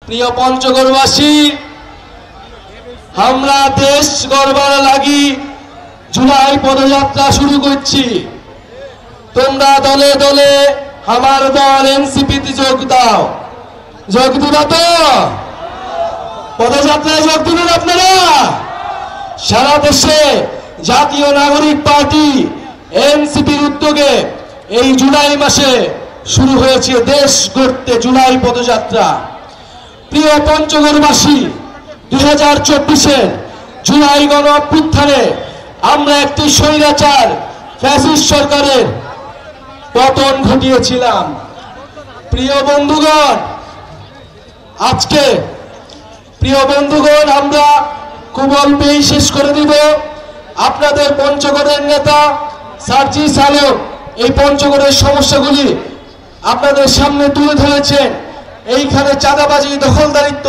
প্রিয় পঞ্চগড়বাসী, আমরা দেশ গড়বার লাগি জুলাই পদযাত্রা শুরু করছি। তোমরা দলে দলে আমার দল এনসিপিতে যোগ দাও। যোগ দিবা তো? পদযাত্রায় যোগ দিবেন আপনারা? সারা দেশে জাতীয় নাগরিক পার্টি এনসিপির উদ্যোগে এই জুলাই মাসে শুরু হয়েছে দেশ গড়তে জুলাই পদযাত্রা। প্রিয় পঞ্চগড়বাসী, 2024-এর জুলাই গণ অভ্যুত্থানে আমরা একটি স্বৈরাচার ফ্যাসিস্ট সরকারের পতন ঘটিয়েছিলাম। প্রিয় বন্ধুগণ, আমরা খুব অল্পেই শেষ করে দিব। আপনাদের পঞ্চগড়ের নেতা সার্জিস আলম এই পঞ্চগড়ের সমস্যাগুলি আপনাদের সামনে তুলে ধরেছেন। এইখানে চাঁদাবাজি, দখলদারিত্ব,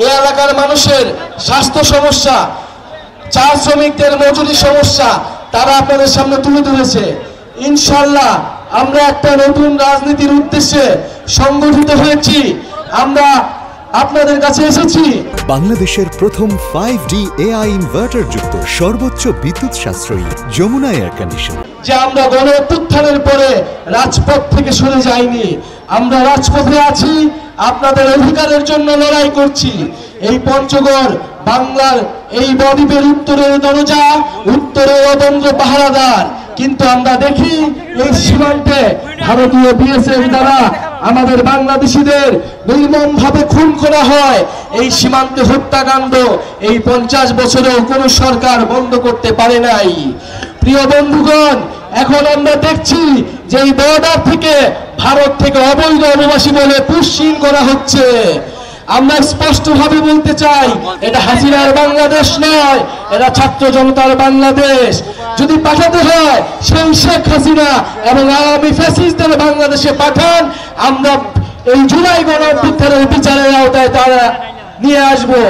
এই এলাকার মানুষের স্বাস্থ্য সমস্যা, চা শ্রমিকদের মজুরি সমস্যা তারা আপনাদের সামনে তুলে ধরেছে। ইনশাআল্লাহ আমরা একটা নতুন রাজনীতির উদ্দেশ্যে সংগঠিত হয়েছি। আমরা আপনাদের কাছে এসেছি। বাংলাদেশের প্রথম 5D AI ইনভার্টার যুক্ত সর্বোচ্চ বিদ্যুৎ সাশ্রয়ী যমুনা এয়ার কন্ডিশন। যে আমরা গণ অভ্যুত্থানের পরে রাজপথ থেকে সরে যাইনি, আমরা রাজপথে আছি, আপনাদের অধিকারের জন্য লড়াই করছি। এই পঞ্চগড় বাংলার এই বদ্বীপের উত্তরের দরজা, উত্তরের অদন্দ্র পাহারাদার। কিন্তু আমরা দেখি এই সীমান্তে ভারতীয় বিএসএফ দ্বারা আমাদের বাংলাদেশিদের নির্মমভাবে খুন করা হয়। এই সীমান্তে হত্যাকাণ্ড এই 50 বছরেও কোনো সরকার বন্ধ করতে পারে নাই। প্রিয় বন্ধুগণ, এখন আমরা দেখছি যে এই বর্ডার থেকে ভারত থেকে অবৈধ অভিবাসী বলে পুশিং করা হচ্ছে। আমরা স্পষ্টভাবে বলতে চাই, এটা হাসিনার বাংলাদেশ নয়, এটা ছাত্র জনতার বাংলাদেশ। যদি পাঠাতে হয় সেই শেখ হাসিনা এবং আওয়ামী ফ্যাসিস্টদের বাংলাদেশে পাঠান, আমরা এই জুলাই গণ অভ্যুত্থানের বিচারের আওতায় তারা নিয়ে আসবো।